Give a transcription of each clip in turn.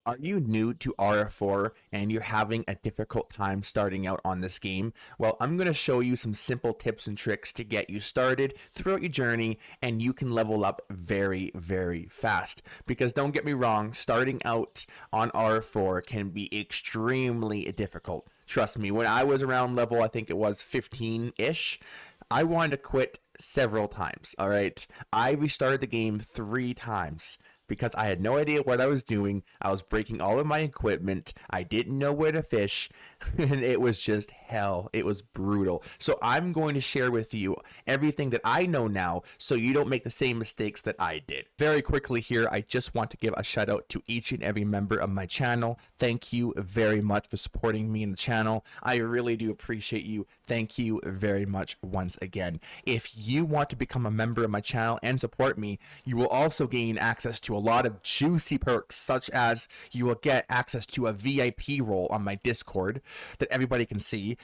Are you new to RF4 and you're having a difficult time starting out on this game? Well, I'm going to show you some simple tips and tricks to get you started throughout your journey, and you can level up very, very fast. Because don't get me wrong, starting out on RF4 can be extremely difficult. Trust me, when I was around level, I think it was 15-ish, I wanted to quit several times, all right? I restarted the game 3 times because I had no idea what I was doing. I was breaking all of my equipment. I didn't know where to fish, and it was just hell. It was brutal. So I'm going to share with you everything that I know now so you don't make the same mistakes that I did. Very quickly here, I just want to give a shout out to each and every member of my channel. Thank you very much for supporting me in the channel. I really do appreciate you. Thank you very much once again. If you want to become a member of my channel and support me, you will also gain access to a lot of juicy perks, such as you will get access to a VIP role on my Discord that everybody can see.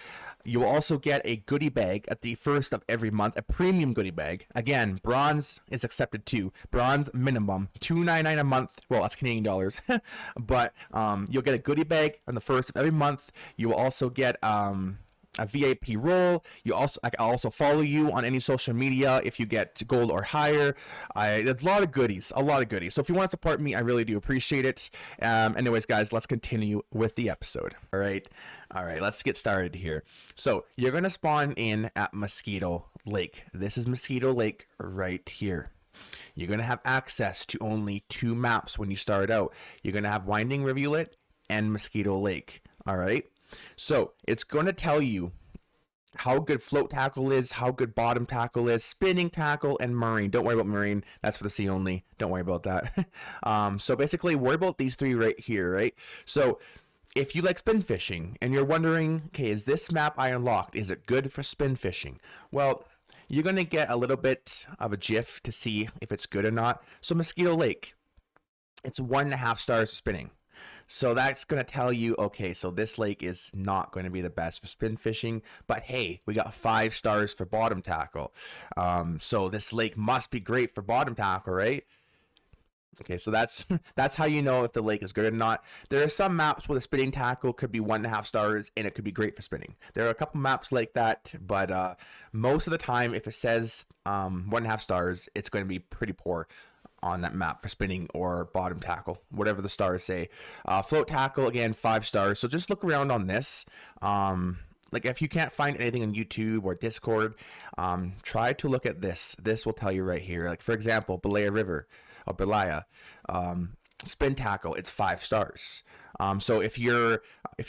You will also get a goodie bag at the first of every month, a premium goodie bag. Again, bronze is accepted too. Bronze minimum, $2.99 a month. Well, that's Canadian dollars. But you'll get a goodie bag on the first of every month. You will also get a VIP role. I can also follow you on any social media if you get gold or higher. There's a lot of goodies, So if you want to support me, I really do appreciate it. Anyways, guys, let's continue with the episode. All right, let's get started here. So you're gonna spawn in at Mosquito Lake. This is Mosquito Lake right here. You're gonna have access to only 2 maps when you start out. You're gonna have Winding Rivulet and Mosquito Lake. All right. So it's going to tell you how good float tackle is, how good bottom tackle is, spinning tackle, and marine. Don't worry about marine. That's for the sea only. Don't worry about that. So basically, worry about these 3 right here, right? So if you like spin fishing and you're wondering, okay, is this map I unlocked? Is it good for spin fishing? Well, you're going to get a little bit of a GIF to see if it's good or not. So Mosquito Lake, it's 1.5 stars spinning. So that's going to tell you, okay, so this lake is not going to be the best for spin fishing, but hey, we got 5 stars for bottom tackle. So this lake must be great for bottom tackle, right? Okay, so that's how you know if the lake is good or not. There are some maps where the spinning tackle could be 1.5 stars and it could be great for spinning. There are a couple maps like that, but most of the time, if it says 1.5 stars, it's going to be pretty poor on that map for spinning or bottom tackle, whatever the stars say. Float tackle, again, 5 stars. So just look around on this. Like if you can't find anything on YouTube or Discord, try to look at this. This will tell you right here. Like for example, Belaya River or Belaya, spin tackle, it's 5 stars. So if you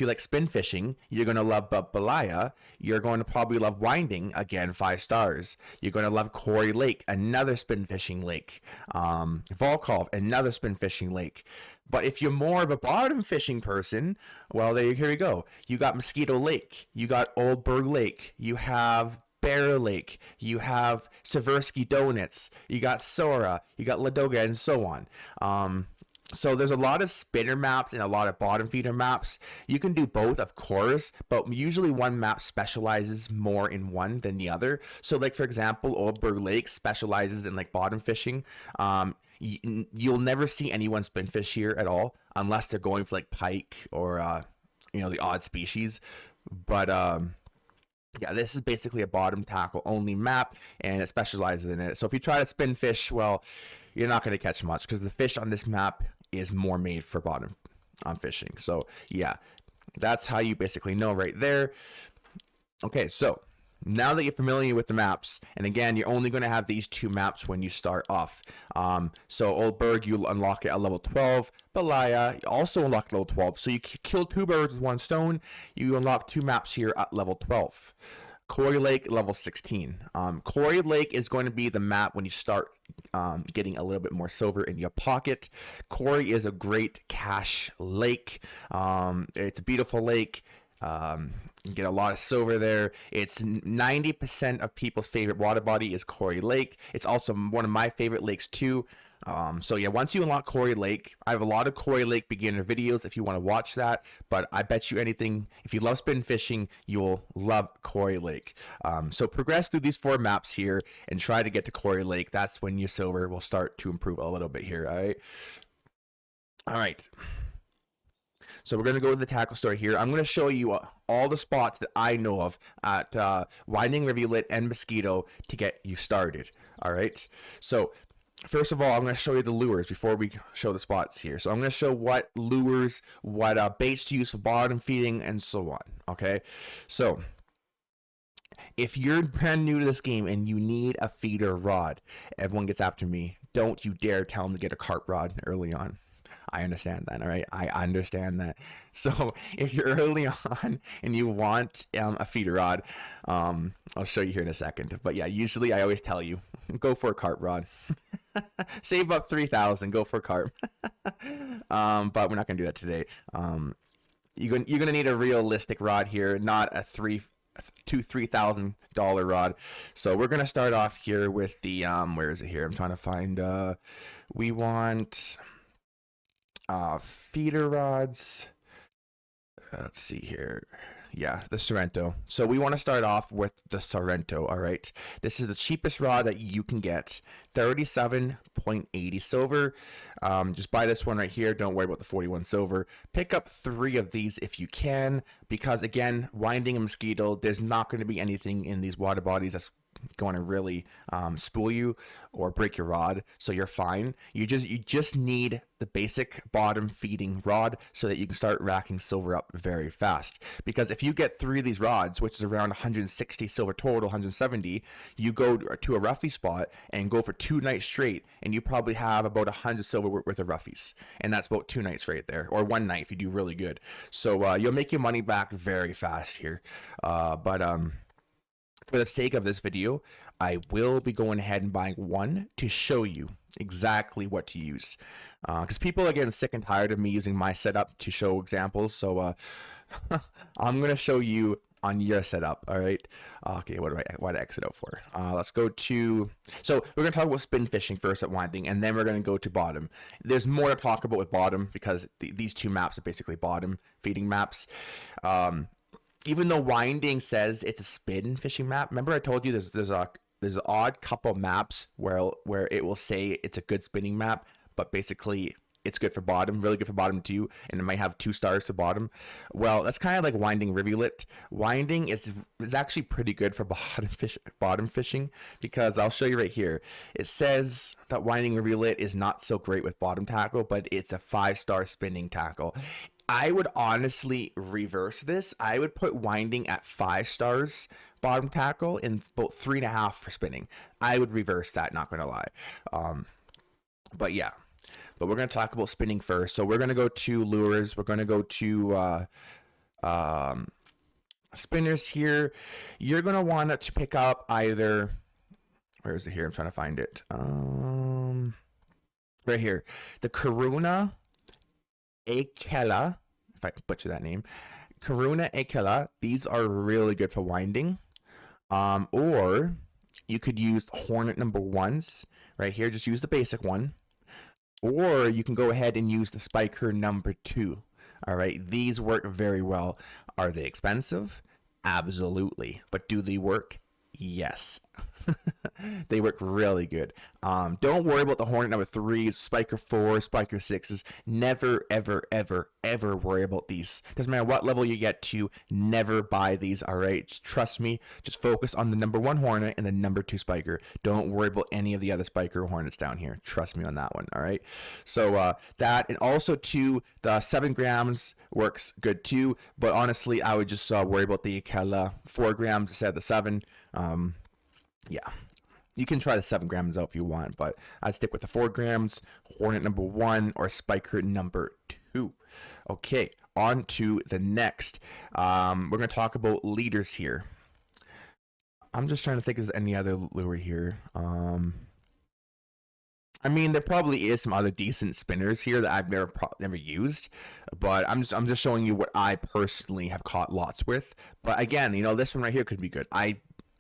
like spin fishing, you're going to love Belaya. You're going to probably love Winding, again, 5 stars. You're going to love Quarry Lake, another spin fishing lake. Volkov, another spin fishing lake. But if you're more of a bottom fishing person, well, here you go. You got Mosquito Lake. You got Oldberg Lake. You have Bear Lake. You have Seversky Donuts. You got Sora. You got Ladoga, and so on. So there's a lot of spinner maps and a lot of bottom feeder maps. You can do both, of course, but usually one map specializes more in one than the other. So like for example, Oldberg Lake specializes in like bottom fishing. You'll never see anyone spin fish here at all unless they're going for like pike or the odd species. But yeah, this is basically a bottom tackle only map, and it specializes in it. So if you try to spin fish, well, you're not going to catch much because the fish on this map is more made for bottom fishing. So yeah, that's how you basically know right there. Okay, so now that you're familiar with the maps, and again, you're only going to have these 2 maps when you start off. So Oldberg, you'll unlock it at level 12. Belaya, you also unlock level 12. So you kill 2 birds with 1 stone. You unlock 2 maps here at level 12. Quarry Lake, level 16. Quarry Lake is going to be the map when you start getting a little bit more silver in your pocket. Quarry is a great cash lake. It's a beautiful lake. You get a lot of silver there. It's 90% of people's favorite water body is Quarry Lake. It's also one of my favorite lakes too. So yeah, once you unlock Quarry Lake, I have a lot of Quarry Lake beginner videos if you want to watch that, but I bet you anything, if you love spin fishing, you'll love Quarry Lake. So progress through these 4 maps here and try to get to Quarry Lake. That's when your silver will start to improve a little bit here, all right? All right. So we're going to go to the tackle store here. I'm going to show you all the spots that I know of at Winding, Rivulet, and Mosquito to get you started. All right. So first of all, I'm going to show you the lures before we show the spots here. So I'm going to show what lures, what baits to use for bottom feeding, and so on. Okay. So if you're brand new to this game and you need a feeder rod, everyone gets after me. Don't you dare tell them to get a carp rod early on. I understand that, all right? I understand that. So if you're early on and you want a feeder rod, I'll show you here in a second. But yeah, usually I always tell you, go for a carp rod. Save up 3,000, go for a carp. But we're not gonna do that today. You're gonna need a realistic rod here, not a $3,000 rod. So we're gonna start off here with the where is it here? I'm trying to find we want feeder rods. Let's see here. Yeah, the Sorrento. So we want to start off with the Sorrento. All right, this is the cheapest rod that you can get, 37.80 silver. Just buy this one right here. Don't worry about the 41 silver. Pick up 3 of these if you can, because again, Winding and Mosquito, there's not going to be anything in these water bodies that's going to really spool you or break your rod, so you're fine. You just need the basic bottom feeding rod so that you can start racking silver up very fast. Because if you get 3 of these rods, which is around 160 silver total, 170, you go to a roughy spot and go for 2 nights straight, and you probably have about 100 silver worth of roughies, and that's about 2 nights right there, or 1 night if you do really good. So you'll make your money back very fast here. But for the sake of this video, I will be going ahead and buying 1 to show you exactly what to use. Because people are getting sick and tired of me using my setup to show examples. So I'm going to show you on your setup. All right. Okay, what do I exit out for? Let's go to, so we're going to talk about spin fishing first at Winding, and then we're going to go to bottom. There's more to talk about with bottom because these 2 maps are basically bottom feeding maps. Even though Winding says it's a spin fishing map, remember I told you there's an odd couple maps where it will say it's a good spinning map, but basically it's good for bottom, really good for bottom too, and it might have 2 stars to bottom. Well, that's kind of like Winding Rivulet. Winding is actually pretty good for bottom fishing, because I'll show you right here. It says that Winding Rivulet is not so great with bottom tackle, but it's a 5-star spinning tackle. I would honestly reverse this. I would put Winding at 5 stars bottom tackle and about 3.5 for spinning. I would reverse that, not gonna lie. But yeah, but we're gonna talk about spinning first. So we're gonna go to lures. We're gonna go to spinners here. You're gonna want to pick up either, where is it here? I'm trying to find it. Right here, the Karuna Akela, if I butcher that name, Karuna Akela. These are really good for Winding. Or you could use Hornet number 1s right here. Just use the basic one. Or you can go ahead and use the Spiker number 2. All right, these work very well. Are they expensive? Absolutely. But do they work? Yes. They work really good. Don't worry about the Hornet number 3s, Spiker 4, Spiker 6s. Never, ever, ever, ever worry about these. Doesn't matter what level you get to, never buy these, all right? Just trust me. Just focus on the number 1 Hornet and the number 2 Spiker. Don't worry about any of the other Spiker or Hornets down here. Trust me on that one, all right? So that, and also too, the 7 grams works good too, but honestly, I would just worry about the Akela 4 grams instead of the 7. Yeah, you can try the 7 grams out if you want, but I'd stick with the 4 grams, Hornet number 1, or Spiker number 2. Okay, on to the next. We're going to talk about leaders here. I'm just trying to think if there's any other lure here. I mean, there probably is some other decent spinners here that I've never used, but I'm just showing you what I personally have caught lots with. But again, you know, this one right here could be good.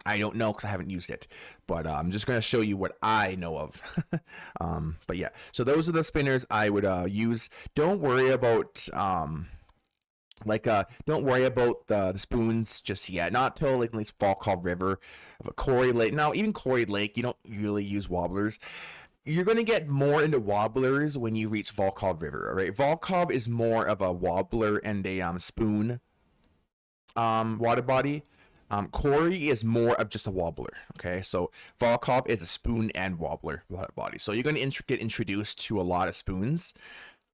I don't know because I haven't used it, but I'm just going to show you what I know of. But yeah, so those are the spinners I would use. Don't worry about don't worry about the spoons just yet. Not till like at least Fall Call River, Quarry Lake. Now even Quarry Lake, you don't really use wobblers. you're going to get more into wobblers when you reach Volkov River, all right? Volkov is more of a wobbler and a spoon water body. Corey is more of just a wobbler, okay? So Volkov is a spoon and wobbler water body. So you're going to get introduced to a lot of spoons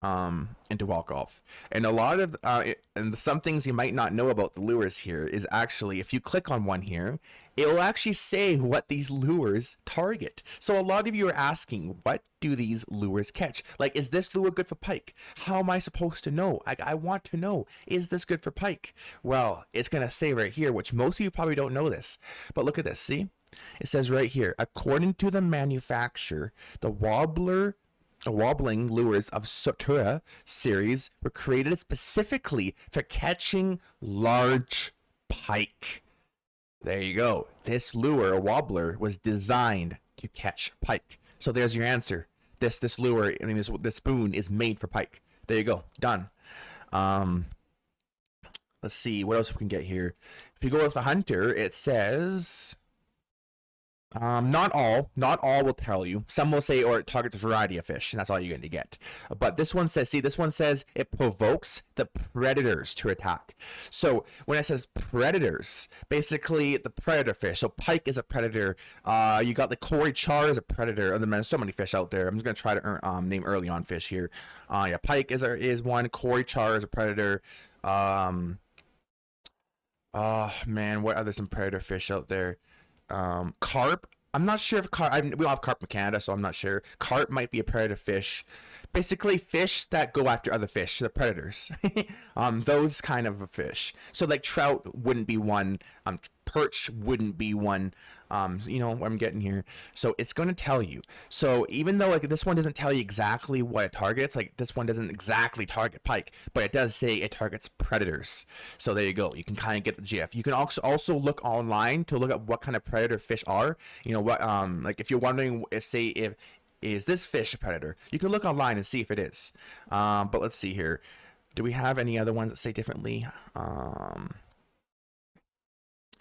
into Volkov. And a lot of and some things you might not know about the lures here is actually, if you click on one here, it will actually say what these lures target. So a lot of you are asking, what do these lures catch? Like, is this lure good for pike? How am I supposed to know? I want to know, is this good for pike? Well, it's going to say right here, which most of you probably don't know this, but look at this, see? It says right here, according to the manufacturer, the wobbling lures of Sotura series were created specifically for catching large pike. There you go. This lure, a wobbler, was designed to catch pike. So there's your answer. This lure, I mean, this spoon is made for pike. There you go. Done. Let's see what else we can get here. If you go with the hunter, it says not all will tell you. Some will say, or it targets a variety of fish, and that's all you're going to get. But this one says, see, this one says it provokes the predators to attack. So when it says predators, basically the predator fish. So pike is a predator. You got the Cory char is a predator. And there's so many fish out there. I'm just going to try to name early on fish here. Yeah, pike is one. Cory char is a predator. Oh man, what other some predator fish out there? Carp. I'm not sure if carp. We don't have carp in Canada, so I'm not sure. Carp might be a predator fish. Basically, fish that go after other fish, the predators. Those kind of a fish. So like trout wouldn't be one. Perch wouldn't be one. You know what I'm getting here. So it's going to tell you. So even though like this one doesn't tell you exactly what it targets, like this one doesn't exactly target pike, but it does say it targets predators. So there you go. You can kind of get the gist. You can also look online to look at what kind of predator fish are. You know what? Like if you're wondering if is this fish a predator, you can look online and see if it is. But let's see here. Do we have any other ones that say differently?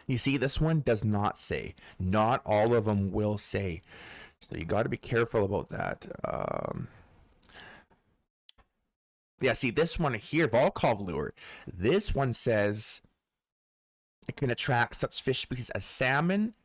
You see, this one does not say. Not all of them will say. So you got to be careful about that. Yeah, see, this one here, Volkov lure. This one says it can attract such fish species as salmon,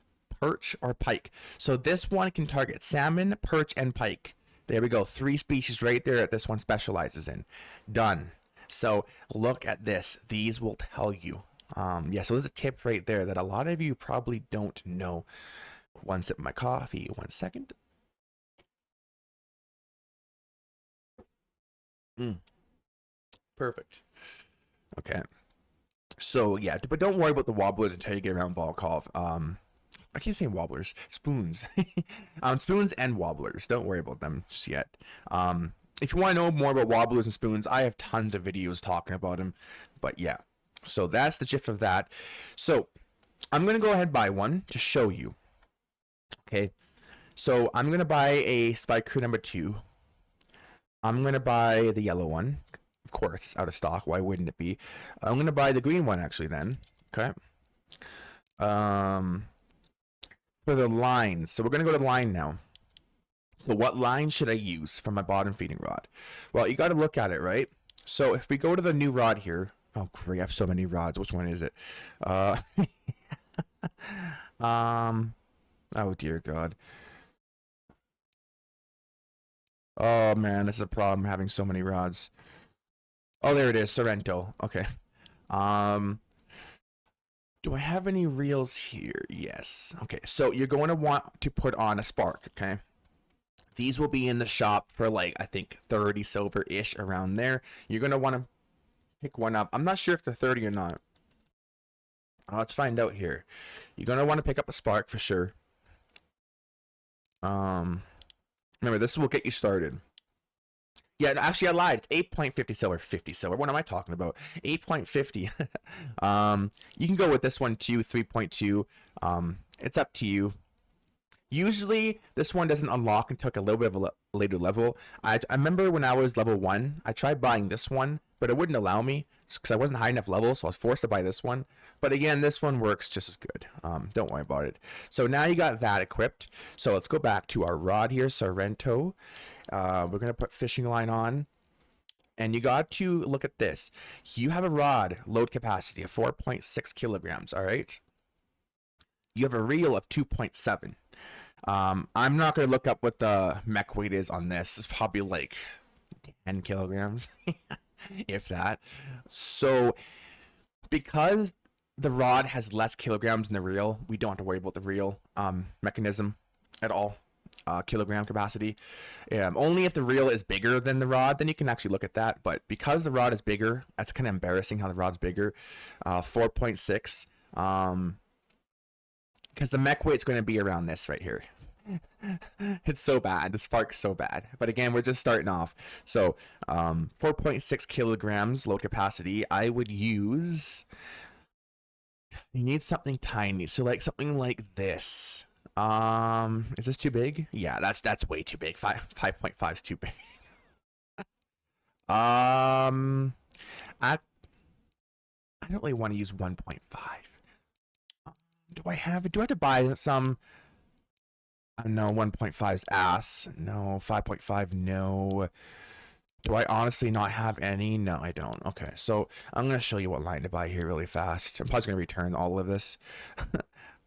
perch, or pike. So this one can target salmon, perch, and pike. There we go. 3 species right there that this one specializes in. Done. So look at this. These will tell you. Yeah, so there's a tip right there that a lot of you probably don't know. One sip of my coffee, 1 second. Perfect. Okay. So yeah, but don't worry about the wobblers until you get around Volkov. I keep saying wobblers, spoons. Spoons and wobblers. Don't worry about them just yet. If you want to know more about wobblers and spoons, I have tons of videos talking about them. But yeah. So that's the gist of that. So I'm going to go ahead and buy one to show you. Okay. So I'm going to buy a Spike Crew number 2. I'm going to buy the yellow one. Of course, it's out of stock. Why wouldn't it be? I'm going to buy the green one actually then. Okay. For the lines. So we're going to go to line now. So what line should I use for my bottom feeding rod? Well, you got to look at it, right? So if we go to the new rod here. Oh, great. I have so many rods. Which one is it? Oh, dear God. Oh, man. This is a problem having so many rods. Oh, there it is. Sorrento. Okay. Do I have any reels here? Yes. Okay. So you're going to want to put on a spark. Okay. These will be in the shop for like, I think 30 silver-ish around there. You're going to want to pick one up. I'm not sure if they're 30 or not. Let's find out here. You're going to want to pick up a spark for sure. Remember, this will get you started. Yeah, actually, I lied. It's 8.50 silver. 50 silver. What am I talking about? 8.50. You can go with this one too, 3.2. It's up to you. Usually, this one doesn't unlock until like a little bit of a later level. I remember when I was level 1, I tried buying this one, but it wouldn't allow me because I wasn't high enough level, so I was forced to buy this one. But again, this one works just as good. Don't worry about it. So now you got that equipped. So let's go back to our rod here, Sorrento. We're going to put fishing line on. And you got to look at this. You have a rod load capacity of 4.6 kilograms, all right? You have a reel of 2.7. I'm not going to look up what the mech weight is on this. It's probably like 10 kilograms, if that. So, because the rod has less kilograms than the reel, we don't have to worry about the reel mechanism at all. Kilogram capacity. Only if the reel is bigger than the rod, then you can actually look at that. But because the rod is bigger, that's kind of embarrassing how the rod's bigger. 4.6. Because the mech weight's going to be around this right here. It's so bad. The spark's so bad. But again, we're just starting off. So 4.6 kilograms load capacity. I would use... You need something tiny. So like something like this. Is this too big? Yeah, that's way too big. 5.5 is too big. I don't really want to use 1.5. Do I have to buy some? No, 1.5 is ass. No, 5.5, no. Do I honestly not have any? No, I don't. Okay, so I'm going to show you what line to buy here really fast. I'm probably going to return all of this.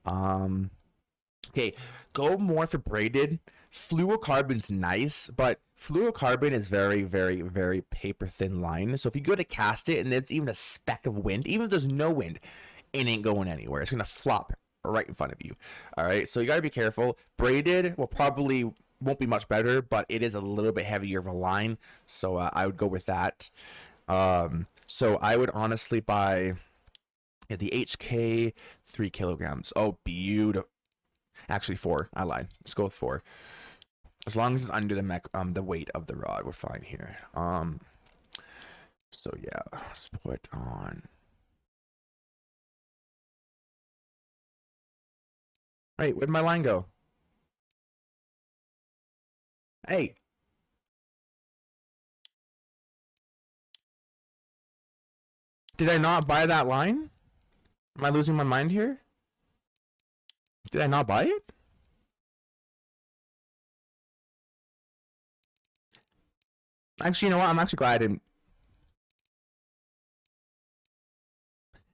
Okay, go more for braided. Fluorocarbon's nice, but fluorocarbon is very, very, very paper thin line. So if you go to cast it and there's even a speck of wind, even if there's no wind, it ain't going anywhere. It's gonna flop right in front of you. All right, so you gotta be careful. Braided will probably won't be much better, but it is a little bit heavier of a line, so I would go with that. So I would honestly buy the HK 3 kilograms. Oh, beautiful. Actually, 4. I lied. Let's go with 4. As long as it's under the weight of the rod, we're fine here. So yeah, let's put on. Hey, where'd my line go? Hey. Did I not buy that line? Am I losing my mind here? Did I not buy it? Actually, you know what? I'm actually glad I didn't.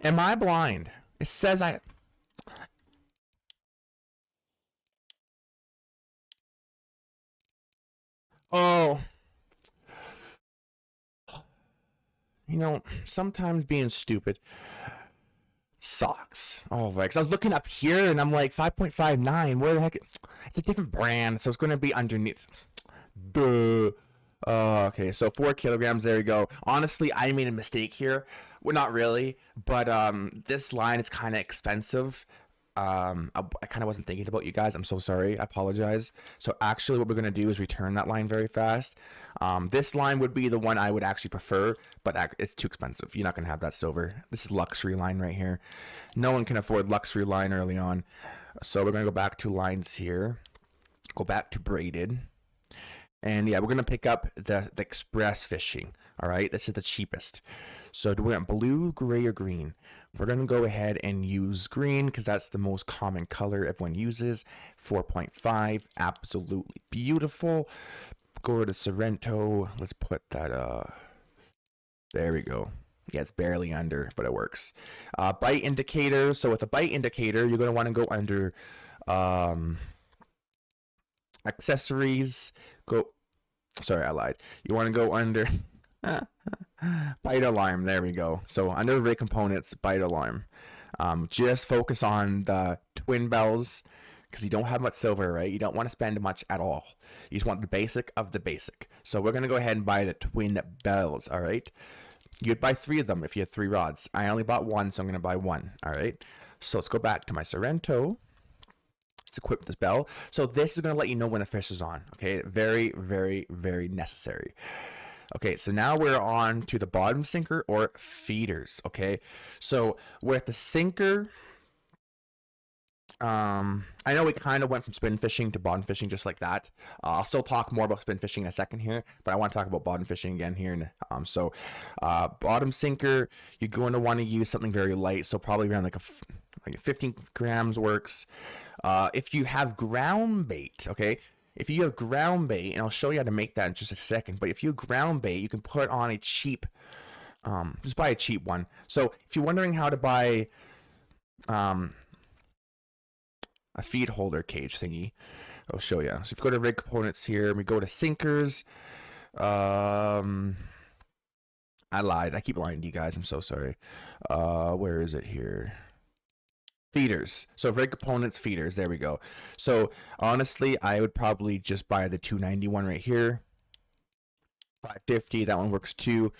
Am I blind? It says I... Oh. You know, sometimes being stupid sucks. Oh, right. Because I was looking up here and I'm like 5.59. Where the heck? It's a different brand, so it's going to be underneath. Duh. Okay, so 4 kilograms. There we go. Honestly, I made a mistake here. Well, not really, but this line is kind of expensive. I kind of wasn't thinking about you guys. I'm so sorry. I apologize. So actually, what we're gonna do is return that line very fast. This line would be the one I would actually prefer, but it's too expensive. You're not gonna have that silver. This is luxury line right here. No one can afford luxury line early on. So we're gonna go back to lines here. Go back to braided. And yeah, we're gonna pick up the express fishing. All right, this is the cheapest. So do we want blue, gray, or green? We're gonna go ahead and use green because that's the most common color everyone uses. 4.5, absolutely beautiful. Go to Sorrento. Let's put that. There we go. Yeah, it's barely under, but it works. Bite indicator. So with a bite indicator, you're gonna want to go under accessories. Go. Sorry, I lied. You want to go under bite alarm. There we go. So under rig components, bite alarm. Just focus on the twin bells because you don't have much silver, right? You don't want to spend much at all. You just want the basic of the basic. So we're gonna go ahead and buy the twin bells. All right. You'd buy 3 of them if you had 3 rods. I only bought 1, so I'm gonna buy 1. All right. So let's go back to my Sorrento. Let's equip this bell. So this is going to let you know when a fish is on. Okay, very, very, very necessary. Okay, so now we're on to the bottom sinker or feeders. Okay, so with the sinker, I know we kind of went from spin fishing to bottom fishing just like that. I'll still talk more about spin fishing in a second here, but I want to talk about bottom fishing again here. Bottom sinker, you're going to want to use something very light, so probably around like 15 grams works. If you have ground bait, okay, if you have ground bait, and I'll show you how to make that in just a second, but if you have ground bait, you can put on a cheap, just buy a cheap one. So if you're wondering how to buy, a feed holder cage thingy, I'll show you. So if you go to rig components here, we go to sinkers. I lied. I keep lying to you guys. I'm so sorry. Where is it here? Feeders. So rig components, feeders. There we go. So honestly, I would probably just buy the 291 right here. 550. That one works too.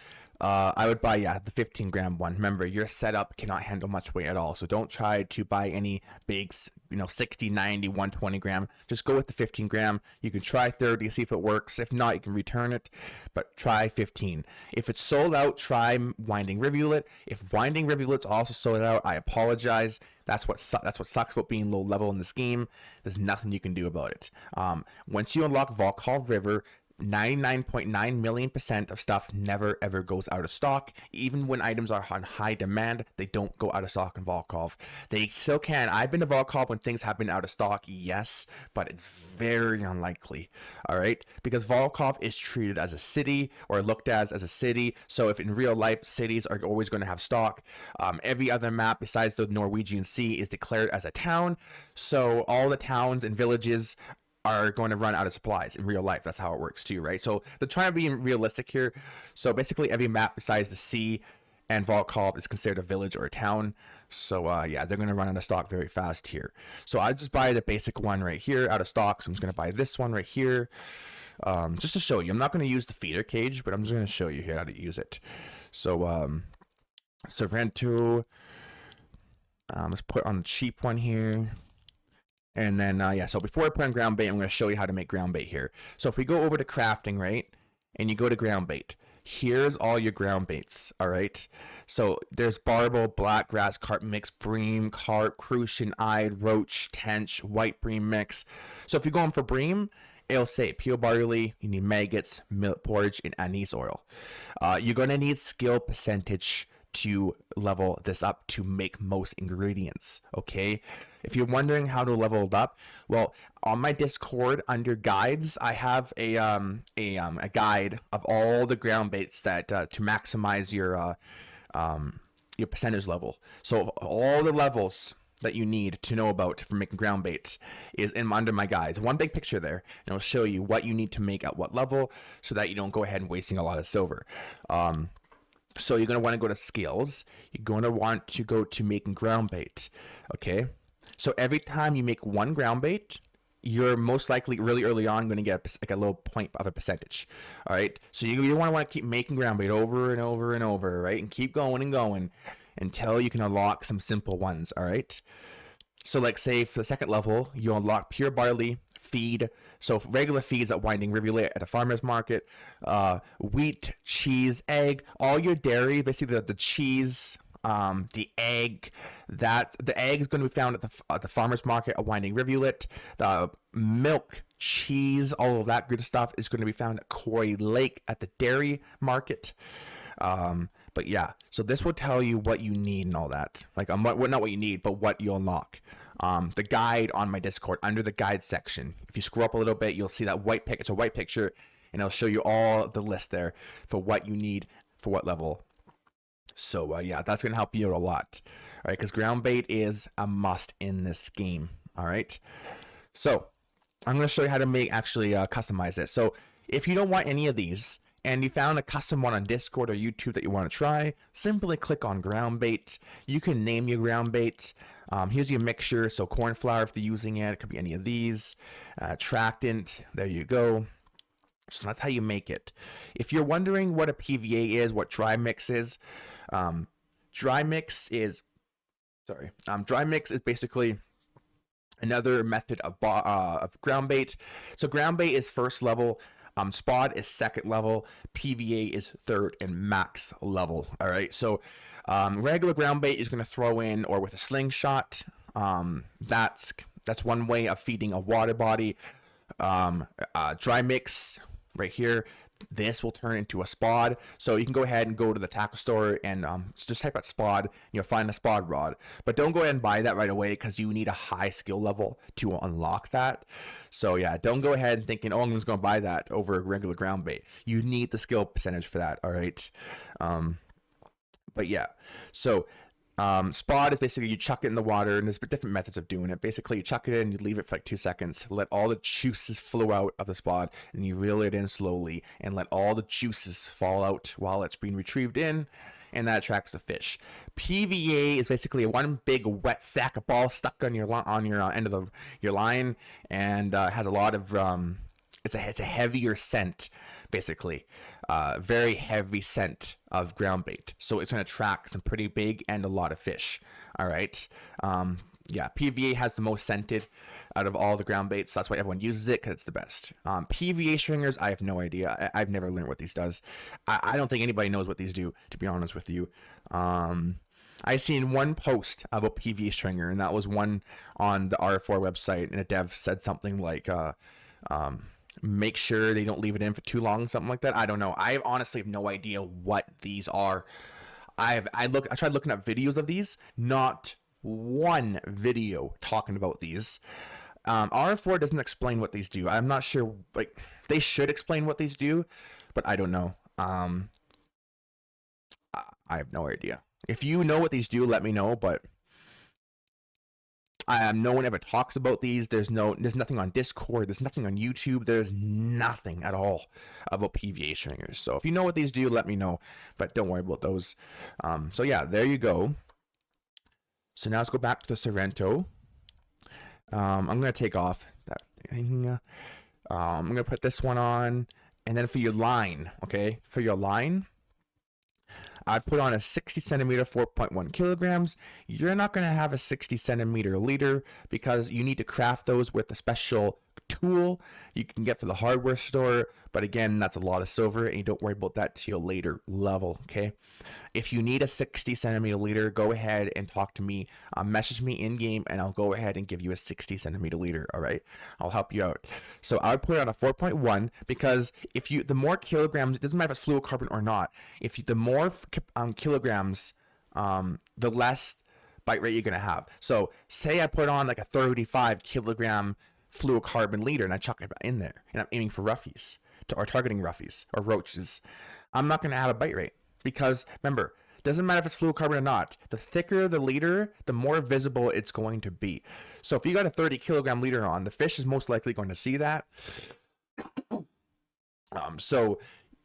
I would buy, the 15 gram one. Remember, your setup cannot handle much weight at all, so don't try to buy any big, 60, 90, 120 gram. Just go with the 15 gram. You can try 30, see if it works. If not, you can return it, but try 15. If it's sold out, try Winding Rivulet. If Winding Rivulet's also sold out, I apologize. That's what sucks about being low level in this game. There's nothing you can do about it. Once you unlock Volcall River, 99.9 million% of stuff never ever goes out of stock. Even when items are on high demand, they don't go out of stock in Volkov. They still can. I've been to Volkov when things have been out of stock, yes, but it's very unlikely. All right, because Volkov is treated as a city, or looked as a city. So if in real life cities are always going to have stock, every other map besides the Norwegian Sea is declared as a town. So all the towns and villages are going to run out of supplies in real life. That's how it works too, right? So they're trying to be realistic here. So basically every map besides the sea and Volkov is considered a village or a town. So they're going to run out of stock very fast here. So I just buy the basic one right here out of stock. So I'm just going to buy this one right here, just to show you. I'm not going to use the feeder cage, but I'm just going to show you here how to use it. So Sorrento, let's put on the cheap one here. And then, so before I put on ground bait, I'm going to show you how to make ground bait here. So if we go over to crafting, right, and you go to ground bait, here's all your ground baits, all right? So there's barbel, black grass, carp mix, bream, carp, crucian, eyed, roach, tench, white bream mix. So if you're going for bream, it'll say pure barley, you need maggots, millet porridge, and anise oil. You're going to need skill percentage to level this up to make most ingredients, okay? If you're wondering how to level it up, well, on my Discord under guides, I have a guide of all the ground baits that to maximize your percentage level. So all the levels that you need to know about for making ground baits is under my guides. One big picture there, and it'll show you what you need to make at what level, so that you don't go ahead and wasting a lot of silver. So you're going to want to go to skills. You're going to want to go to making ground bait. Okay. So every time you make one ground bait, you're most likely really early on going to get like a little point of a percentage. All right. So you want to keep making ground bait over and over and over, right? And keep going and going until you can unlock some simple ones. All right. So like say for the second level, you unlock pure barley, feed. So regular feeds at Winding Rivulet at a farmer's market, wheat, cheese, egg, all your dairy, basically the cheese, the egg, the egg is going to be found at the farmer's market at Winding Rivulet. The milk, cheese, all of that good stuff is going to be found at Quarry Lake at the dairy market. But yeah, so this will tell you what you need and all that. Like, not what you need, but what you'll unlock. The guide on my Discord, under the guide section. If you scroll up a little bit, you'll see that white pic. It's a white picture, and it'll show you all the list there for what you need for what level. So that's gonna help you out a lot. All right, because ground bait is a must in this game. All right, so I'm gonna show you how to customize it. So if you don't want any of these, and you found a custom one on Discord or YouTube that you want to try, simply click on ground bait. You can name your ground bait. Here's your mixture. So corn flour, if you're using it, it could be any of these. Tractant, there you go. So that's how you make it. If you're wondering what a PVA is, what dry mix is, dry mix is basically another method of ground bait. So ground bait is first level. Spot is second level, PVA is third and max level. All right, so regular ground bait is going to throw in, or with a slingshot, That's one way of feeding a water body. Dry mix right here. This will turn into a spod. So you can go ahead and go to the tackle store and just type out spod. You'll find a spod rod. But don't go ahead and buy that right away because you need a high skill level to unlock that. So yeah, don't go ahead and thinking, oh, I'm just going to buy that over a regular ground bait. You need the skill percentage for that, all right? But yeah, so spot is basically you chuck it in the water, and there's different methods of doing it. Basically, you chuck it in, you leave it for like 2 seconds, let all the juices flow out of the spot, and you reel it in slowly, and let all the juices fall out while it's being retrieved in, and that attracts the fish. PVA is basically one big wet sack of balls stuck on your end of your line, and has a lot of it's a heavier scent, basically. Very heavy scent of ground bait. So it's going to attract some pretty big and a lot of fish. All right. Yeah, PVA has the most scented out of all the ground baits. So that's why everyone uses it, because it's the best. PVA stringers, I have no idea. I've never learned what these does. I don't think anybody knows what these do, to be honest with you. I seen one post about PVA stringer, and that was one on the R4 website, and a dev said something like, make sure they don't leave it in for too long, something like that. I don't know. I honestly have no idea what these are. I tried looking up videos of these. Not one video talking about these. R4 doesn't explain what these do. I'm not sure. Like, they should explain what these do, but I don't know. I have no idea. If you know what these do, let me know. But no one ever talks about these. There's nothing on Discord. There's nothing on YouTube. There's nothing at all about PVA stringers. So if you know what these do, let me know. But don't worry about those. So yeah, there you go. So now let's go back to the Sorrento. I'm gonna take off that thing. I'm gonna put this one on, and then for your line, okay, for your line, I'd put on a 60 centimeter, 4.1 kilograms. You're not going to have a 60 centimeter leader because you need to craft those with a special tool you can get for the hardware store. But again, that's a lot of silver, and you don't worry about that till later level, okay? If you need a 60 centimeter leader, go ahead and talk to me. Message me in game, and I'll go ahead and give you a 60 centimeter leader. All right, I'll help you out. So I would put it on a 4.1 because the more kilograms, it doesn't matter if it's fluorocarbon or not. The more kilograms, the less bite rate you're gonna have. So say I put on like a 35 kilogram fluorocarbon leader and I chuck it in there, and I'm aiming for roughies or targeting roughies or roaches. I'm not gonna have a bite rate. Because remember, it doesn't matter if it's fluorocarbon or not. The thicker the leader, the more visible it's going to be. So if you got a 30 kilogram leader on, the fish is most likely going to see that. So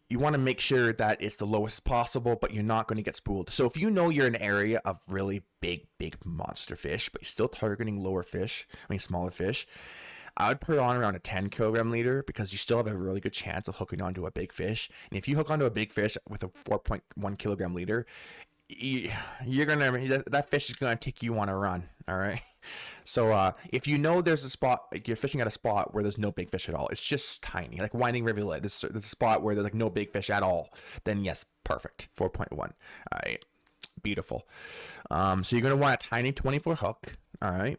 you want to make sure that it's the lowest possible, but you're not going to get spooled. So if you know you're in an area of really big monster fish, but you're still targeting smaller fish, I would put it on around a 10 kilogram leader because you still have a really good chance of hooking onto a big fish. And if you hook onto a big fish with a 4.1 kilogram leader, that fish is gonna take you on a run. All right. So if you know there's a spot, like you're fishing at a spot where there's no big fish at all, it's just tiny, like Winding Rivulet. There's a spot where there's like no big fish at all. Then yes, perfect. 4.1. All right, beautiful. So you're gonna want a tiny 24 hook. All right.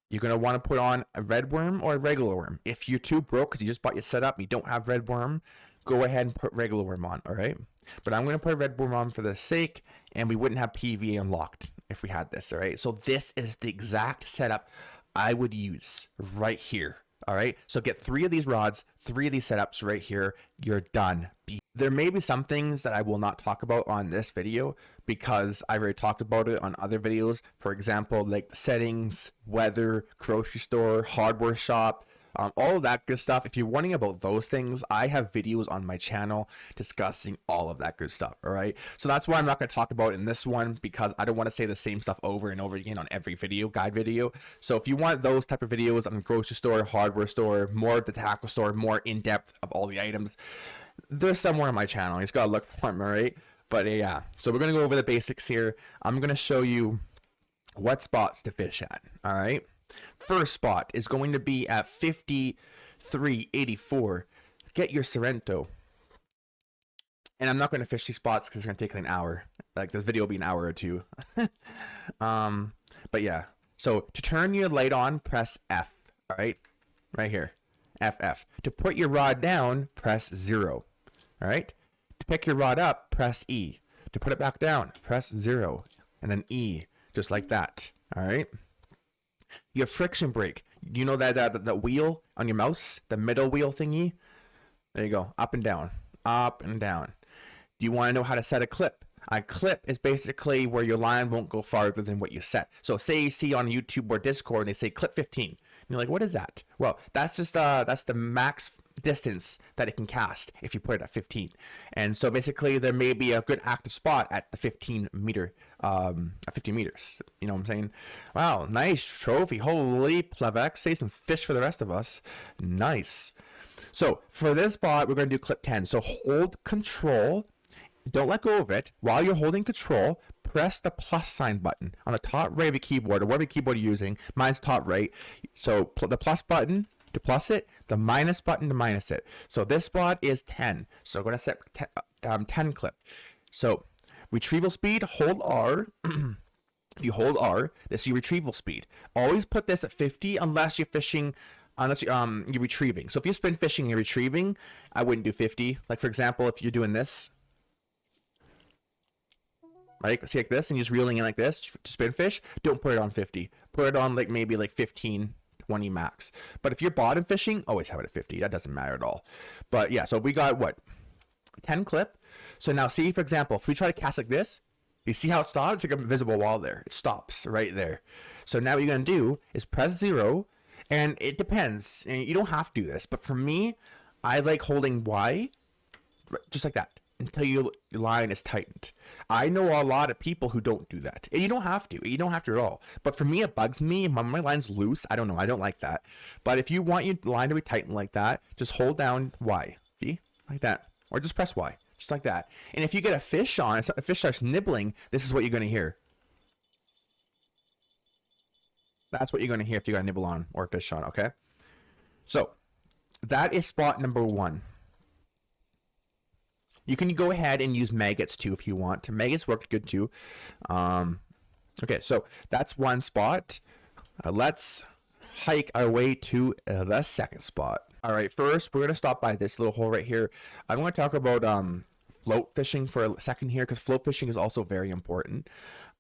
You're going to want to put on a red worm or a regular worm. If you're too broke because you just bought your setup, you don't have red worm, go ahead and put regular worm on, all right? But I'm going to put red worm on for the sake, and we wouldn't have PVA unlocked if we had this, all right? So this is the exact setup I would use right here, all right? So get 3 of these rods, 3 of these setups right here. You're done. There may be some things that I will not talk about on this video because I already talked about it on other videos. For example, like the settings, weather, grocery store, hardware shop, all of that good stuff. If you're wondering about those things, I have videos on my channel discussing all of that good stuff, all right? So that's why I'm not going to talk about it in this one because I don't want to say the same stuff over and over again on every guide video. So if you want those type of videos on the grocery store, hardware store, more of the tackle store, more in-depth of all the items, they're somewhere on my channel. You just gotta look for them, all right? But yeah, so we're gonna go over the basics here. I'm gonna show you what spots to fish at, all right? First spot is going to be at 53.84. Get your Sorrento. And I'm not going to fish these spots because it's going to take like an hour. Like this video will be an hour or two. But yeah, So to turn your light on, press F. All right, right here, FF. To put your rod down, press 0. All right. To pick your rod up, press E. To put it back down, press 0, and then E, just like that. All right. Your friction brake. You know that wheel on your mouse, the middle wheel thingy? There you go, up and down, up and down. Do you want to know how to set a clip? A clip is basically where your line won't go farther than what you set. So say you see on YouTube or Discord, they say clip 15. And you're like, what is that? Well, that's just that's the max distance that it can cast if you put it at 15. And so basically there may be a good active spot at the 15 meters. You know what I'm saying? Wow, nice trophy. Holy Plevex, say some fish for the rest of us. Nice. So for this spot, we're going to do clip 10. So hold control. Don't let go of it. While you're holding control, press the plus sign button on the top right of the keyboard, or whatever keyboard you're using. Mine's top right. So the plus button to plus it, the minus button to minus it. So this spot is 10. So we're going to set 10 clip. So retrieval speed, hold R. If you hold R, this is your retrieval speed. Always put this at 50 unless you're fishing, unless you're retrieving. So if you're spin fishing and you're retrieving, I wouldn't do 50. Like for example, if you're doing this, right? See like this, and you're just reeling in like this to spin fish, don't put it on 50. Put it on like maybe like 15, 20 max. But if you're bottom fishing, always have it at 50. That doesn't matter at all. But yeah, so we got what? 10 clip. So now see, for example, if we try to cast like this, you see how it stops? It's like a visible wall there. It stops right there. So now what you're going to do is press 0, and it depends. And you don't have to do this, but for me, I like holding Y, just like that, until your line is tightened. I know a lot of people who don't do that. And you don't have to. You don't have to at all. But for me, it bugs me. My line's loose. I don't know. I don't like that. But if you want your line to be tightened like that, just hold down Y. See? Like that. Or just press Y. Just like that. And if you get a fish on, a fish starts nibbling, this is what you're going to hear. That's what you're going to hear if you got a nibble on or a fish on, okay? So, that is spot number 1. You can go ahead and use maggots too if you want. Maggots work good too. Okay, so that's one spot. Let's hike our way to the second spot. All right, first we're going to stop by this little hole right here. I'm going to talk about float fishing for a second here, because float fishing is also very important.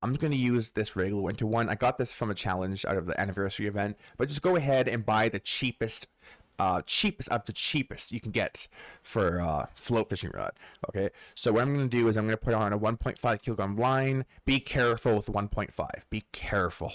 I'm going to use this regular winter one. I got this from a challenge out of the anniversary event, but just go ahead and buy the cheapest of the cheapest you can get for float fishing rod. Okay, so what I'm going to do is I'm going to put on a 1.5 kilogram line. Be careful with 1.5. Be careful.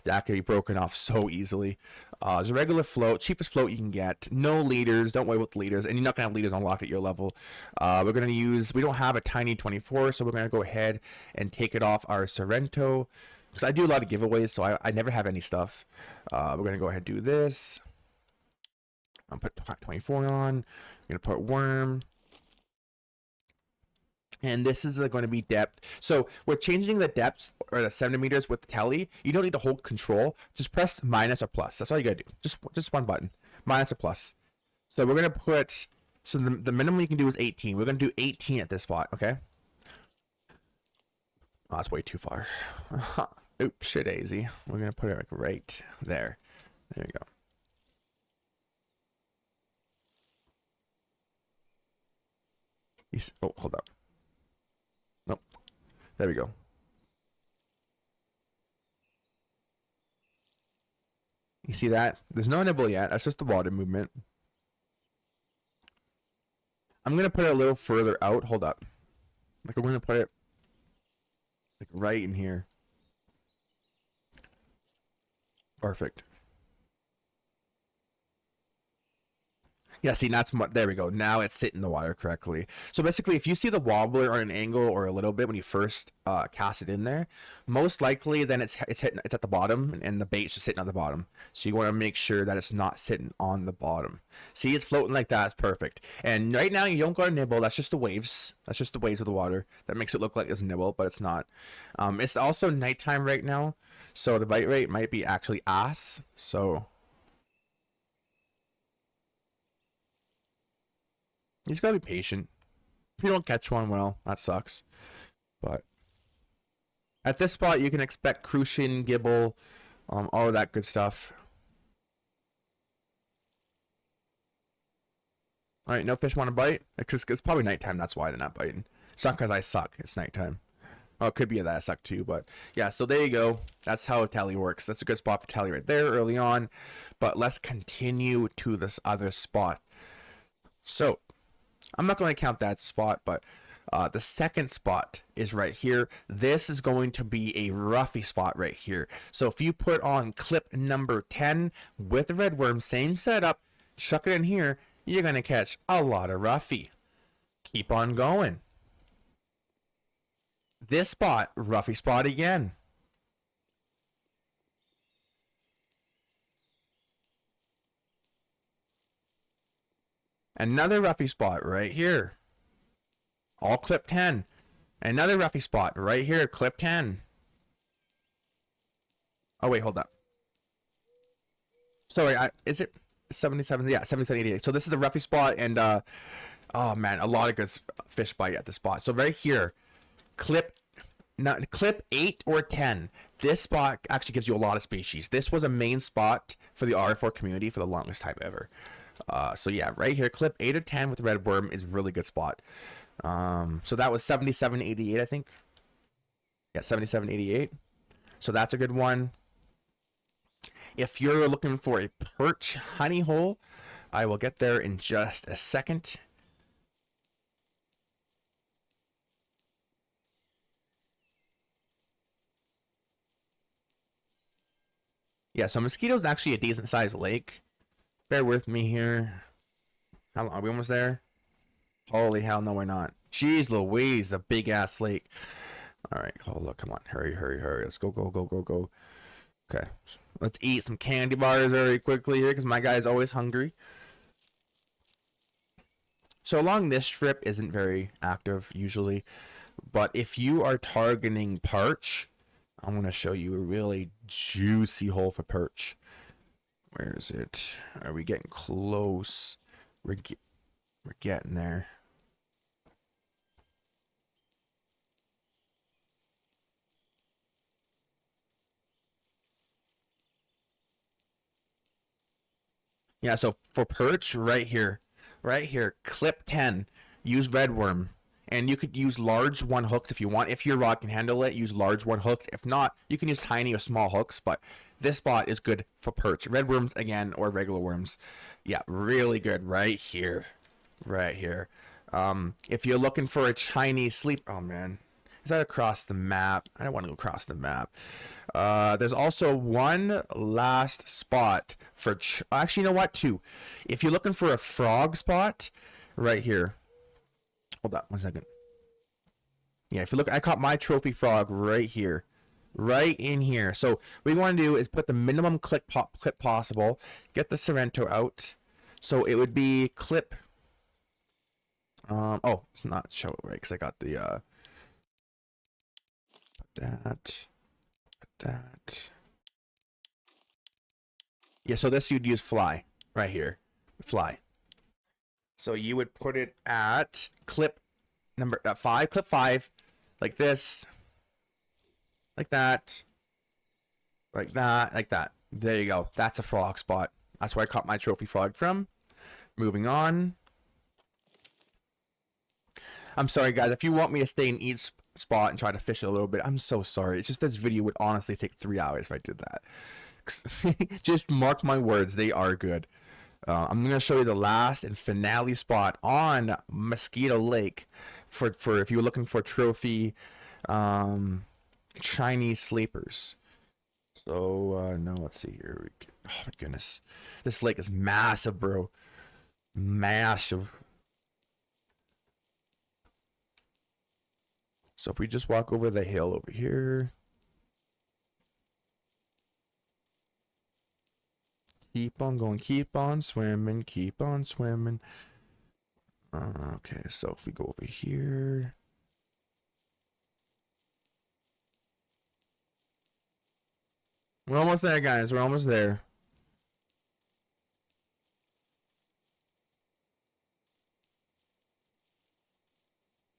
That could be broken off so easily. It's a regular float, cheapest float you can get. No leaders. Don't worry about the leaders, and you're not going to have leaders unlocked at your level. We're going to use, we don't have a tiny 24, so we're going to go ahead and take it off our Sorrento, because I do a lot of giveaways, so I never have any stuff. We're going to go ahead and do this. I'll put 24 on. I'm going to put worm. And this is going to be depth. So we're changing the depth, or the centimeters with the telly. You don't need to hold control. Just press minus or plus. That's all you got to do. Just one button. Minus or plus. So we're going to put, so the minimum you can do is 18. We're going to do 18 at this spot, okay? Oh, that's way too far. Oops, shit daisy. We're going to put it like right there. There you go. Oh, hold up. Nope. There we go. You see that? There's no nibble yet. That's just the water movement. I'm going to put it a little further out. Hold up. Like, I'm going to put it like right in here. Perfect. Yeah, see, that's there we go. Now it's sitting in the water correctly. So basically, if you see the wobbler on an angle or a little bit when you first cast it in there, most likely then it's at the bottom, and the bait's just sitting on the bottom. So you want to make sure that it's not sitting on the bottom. See, it's floating like that. It's perfect. And right now you don't got a nibble. That's just the waves. That's just the waves of the water. That makes it look like it's a nibble, but it's not. It's also nighttime right now, so the bite rate might be actually ass. So you just gotta be patient. If you don't catch one, well, that sucks. But at this spot, you can expect crucian, gibble, all of that good stuff. All right, no fish want to bite. It's probably nighttime. That's why they're not biting. It's not because I suck. It's nighttime. Oh, it could be that I suck too, but yeah. So there you go. That's how tally works. That's a good spot for tally right there early on. But let's continue to this other spot. So I'm not going to count that spot, but the second spot is right here. This is going to be a roughy spot right here. So if you put on clip number 10 with the red worm, same setup, chuck it in here, you're going to catch a lot of roughy. Keep on going. This spot, roughy spot again. Another roughy spot right here. All clip 10. Another roughy spot right here, clip 10. Oh, wait, hold up. Sorry, is it 77? Yeah, 77, 88. So this is a roughy spot, and oh man, a lot of good fish bite at the spot. So right here, clip 8 or 10. This spot actually gives you a lot of species. This was a main spot for the R4 community for the longest time ever. So yeah, right here, clip 8 or 10 with red worm is a really good spot. So that was 77, 88, I think. Yeah, 77, 88. So that's a good one. If you're looking for a perch honey hole, I will get there in just a second. Yeah, so Mosquito's actually a decent sized lake. Bear with me here. How long are we almost there? Holy hell, no, we're not. Jeez Louise, a big ass lake. All right, hold on, come on, hurry, hurry, hurry. Let's go, go, go, go, go. Okay, let's eat some candy bars very quickly here because my guy's always hungry. So along this strip isn't very active usually, but if you are targeting perch, I'm going to show you a really juicy hole for perch. Where is it? Are we getting close? We're getting there. Yeah, so for perch, right here, clip 10, use red worm. And you could use large one hooks if you want. If your rod can handle it, use large one hooks. If not, you can use tiny or small hooks. But this spot is good for perch. Red worms again, or regular worms. Yeah, really good right here. Right here. If you're looking for a Chinese sleep... Oh, man. Is that across the map? I don't want to go across the map. There's also one last spot for... Actually, you know what? Two. If you're looking for a frog spot, right here. Hold up 1 second. Yeah, if you look, I caught my trophy frog right here. Right in here. So what we want to do is put the minimum clip possible. Get the Sorrento out. So it would be clip... oh, it's not show it right because I got the... Put that. Yeah, so this you'd use fly. Right here. Fly. So you would put it at clip number 5, clip 5, like this, like that, like that, like that. There you go. That's a frog spot. That's where I caught my trophy frog from. Moving on. I'm sorry, guys. If you want me to stay in each spot and try to fish it a little bit, I'm so sorry. It's just this video would honestly take 3 hours if I did that. Just mark my words. They are good. I'm going to show you the last and finale spot on Mosquito Lake for if you're looking for trophy Chinese sleepers. So, no, let's see here. Oh, my goodness. This lake is massive, bro. Massive. So if we just walk over the hill over here. Keep on going, keep on swimming, keep on swimming. Okay, so if we go over here. We're almost there, guys. We're almost there.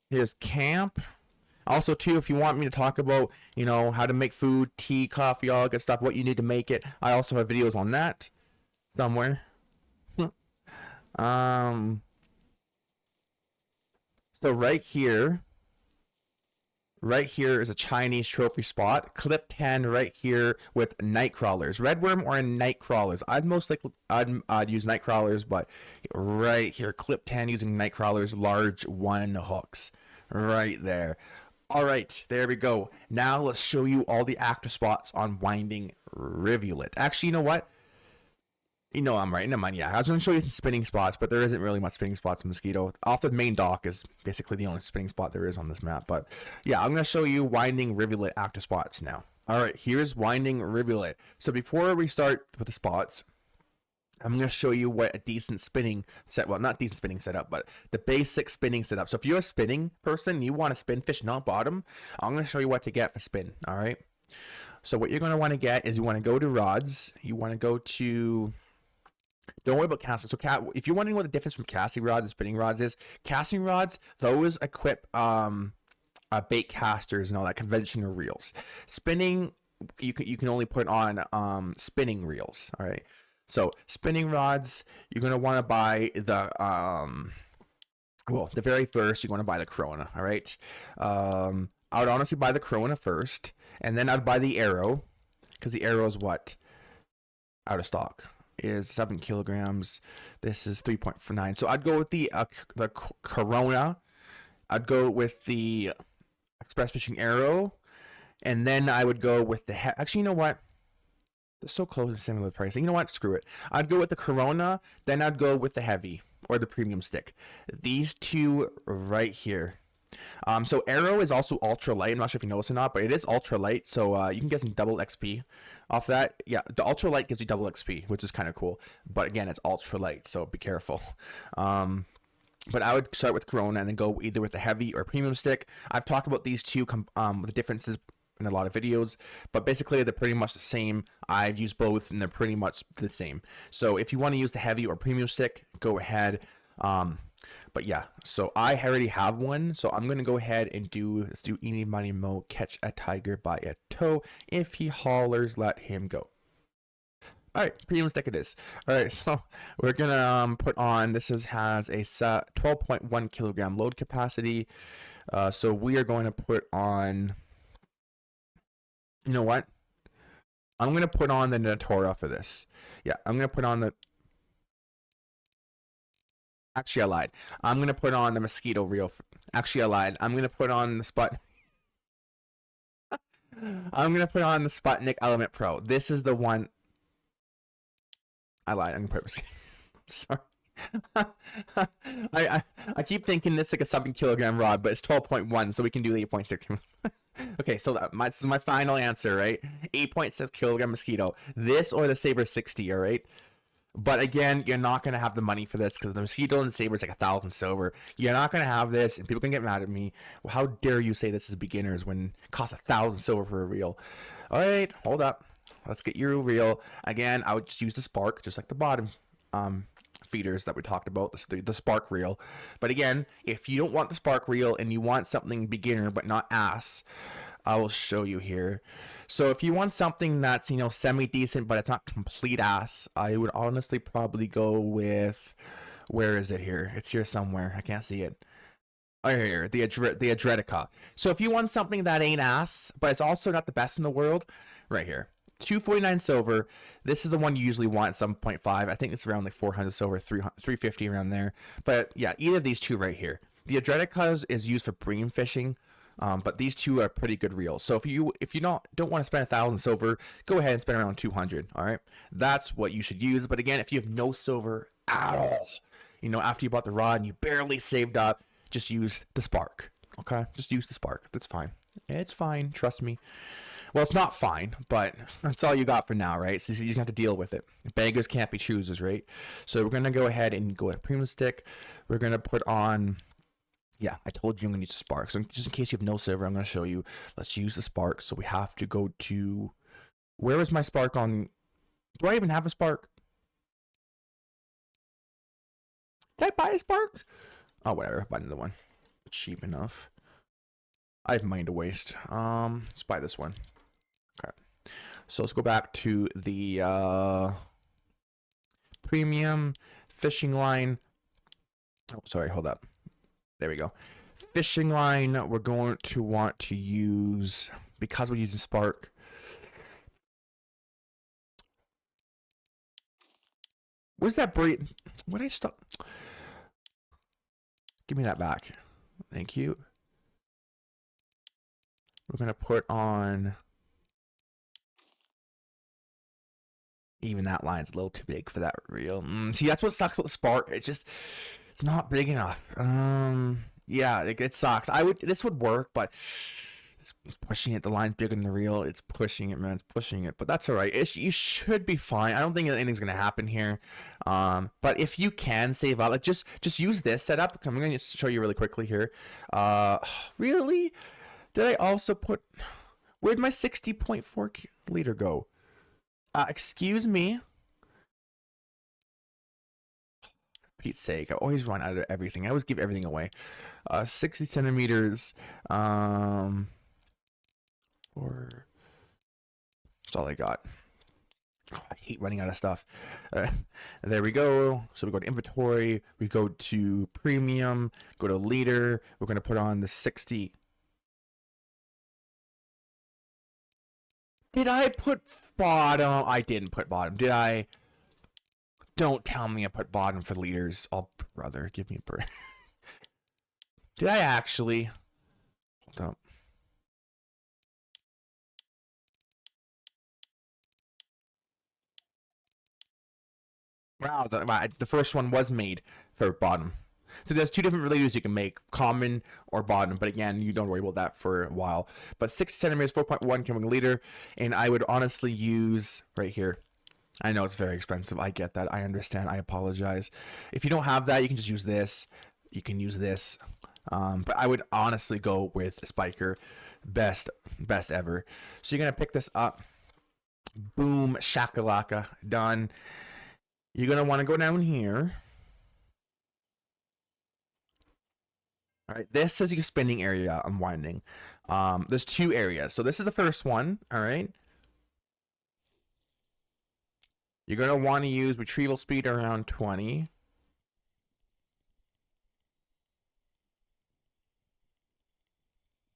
Here's camp. Also, too, if you want me to talk about, how to make food, tea, coffee, all that good stuff, what you need to make it, I also have videos on that somewhere. um, so right here is a Chinese trophy spot. Clip 10 right here with night crawlers, redworm or night crawlers. I'd use night crawlers, but right here, clip 10 using night crawlers, large one hooks, right there. All right, there we go. Now let's show you all the active spots on Winding Rivulet. Actually, you know what? I'm right. Never mind. Yeah, I was going to show you some spinning spots, but there isn't really much spinning spots in Mosquito. Off the main dock is basically the only spinning spot there is on this map. But yeah, I'm going to show you Winding Rivulet active spots now. All right, here's Winding Rivulet. So before we start with the spots, I'm going to show you what a decent spinning set, well, not decent spinning setup, but the basic spinning setup. So if you're a spinning person, you want to spin fish, not bottom, I'm going to show you what to get for spin, all right? So what you're going to want to get is you want to go to rods. You want to go to, don't worry about casting. So if you're wondering what the difference from casting rods and spinning rods is, casting rods, those equip bait casters and all that, conventional reels. Spinning, you can only put on spinning reels, all right? So spinning rods, you're going to want to buy the very first, you're going to buy the Corona, all right? I would honestly buy the Corona first, and then I'd buy the Arrow, because the Arrow is what? Out of stock. Is 7 kilograms. This is 3.9. So I'd go with the Corona. I'd go with the Express Fishing Arrow, and then I would go with the actually, you know what? They're so close and similar pricing. You know what? Screw it. I'd go with the Corona, then I'd go with the Heavy or the Premium Stick. These two right here. So Arrow is also ultra light. I'm not sure if you noticed or not, but it is ultra light, so you can get some double XP off that. Yeah, the ultra light gives you double XP, which is kind of cool. But again, it's ultra light, so be careful. But I would start with Corona and then go either with the Heavy or Premium Stick. I've talked about these two the differences in a lot of videos, but basically they're pretty much the same. I've used both and they're pretty much the same. So if you want to use the Heavy or Premium Stick, go ahead. But yeah, so I already have one, so I'm gonna go ahead and let's do Eeny Money Mo, catch a tiger by a toe. If he hollers, let him go. All right, premium stick it is. All right, so we're gonna put on. Has a 12.1 kilogram load capacity. So we are going to put on. You know what? I'm gonna put on the Natura for this. Yeah, I'm gonna put on the. Actually, I lied. I'm gonna put on the Mosquito reel. Actually, I lied. I'm gonna put on the Sput. I'm gonna put on the Sputnik Element Pro. This is the one. I lied. I'm gonna put. Sorry. I keep thinking this is like a 7 kilogram rod, but it's 12.1, so we can do the 8.6. Okay, so this is my final answer, right? 8.6 kilogram Mosquito. This or the Saber 60, all right? But again, you're not going to have the money for this because the Mosquito and the Saber is like 1,000 silver. You're not going to have this, and people can get mad at me. Well, how dare you say this is beginners when it costs 1,000 silver for a reel? All right, hold up. Let's get your reel. Again, I would just use the Spark, just like the bottom feeders that we talked about, the Spark reel. But again, if you don't want the Spark reel and you want something beginner but not ass, I will show you here. So if you want something that's, semi-decent, but it's not complete ass, I would honestly probably go with, where is it here? It's here somewhere. I can't see it. Oh, here, the Adretica. So if you want something that ain't ass, but it's also not the best in the world, right here. 249 silver. This is the one you usually want, 7.5. I think it's around like 400 silver, 350 around there. But yeah, either of these two right here. The Adretica is used for bream fishing. But these two are pretty good reels. So if you don't want to spend 1,000 silver, go ahead and spend around 200. All right, that's what you should use. But again, if you have no silver at all, after you bought the rod and you barely saved up, just use the Spark. Okay, just use the Spark. That's fine. It's fine. Trust me. Well, it's not fine, but that's all you got for now, right? So you just have to deal with it. Beggars can't be choosers, right? So we're gonna go ahead and go with Premium Stick. We're gonna put on. Yeah, I told you I'm going to use the Spark. So just in case you have no silver, I'm going to show you. Let's use the Spark. So we have to go to... Where is my Spark on... Do I even have a Spark? Did I buy a Spark? Oh, whatever. Buy another one. Cheap enough. I have money to waste. Let's buy this one. Okay. So let's go back to the premium fishing line. Oh, sorry, hold up. There we go. Fishing line, we're going to want to use, because we're using Spark. Where's that braid? What did I stop? Give me that back. Thank you. We're going to put on... Even that line's a little too big for that reel. See, that's what sucks with the Spark. It's not big enough. Yeah, it sucks. This would work, but it's pushing it. The line's bigger than the reel. It's pushing it, man. It's pushing it, but that's all right. You should be fine. I don't think anything's gonna happen here. But if you can save up, like just use this setup. I'm gonna show you really quickly here. Really? Did I also put? Where'd my 60.4 liter go? Excuse me. For Pete's sake, I always run out of everything. I always give everything away. 60 centimeters. Or that's all I got. Oh, I hate running out of stuff. There we go. So we go to inventory. We go to premium. Go to liter. We're gonna put on the 60. Did I put bottom? I didn't put bottom. Did I? Don't tell me I put bottom for liters. Oh, brother, give me a break. Did I actually? Hold up. Wow, the first one was made for bottom. So there's two different relators you can make, common or bottom. But again, you don't worry about that for a while. But 60 centimeters, 4.1 coming liter. And I would honestly use right here. I know it's very expensive. I get that. I understand. I apologize. If you don't have that, you can just use this. You can use this. But I would honestly go with Spiker. Best ever. So you're going to pick this up. Boom. Shakalaka. Done. You're going to want to go down here. All right, this is your spinning area unwinding. There's two areas. So this is the first one, all right? You're going to want to use retrieval speed around 20.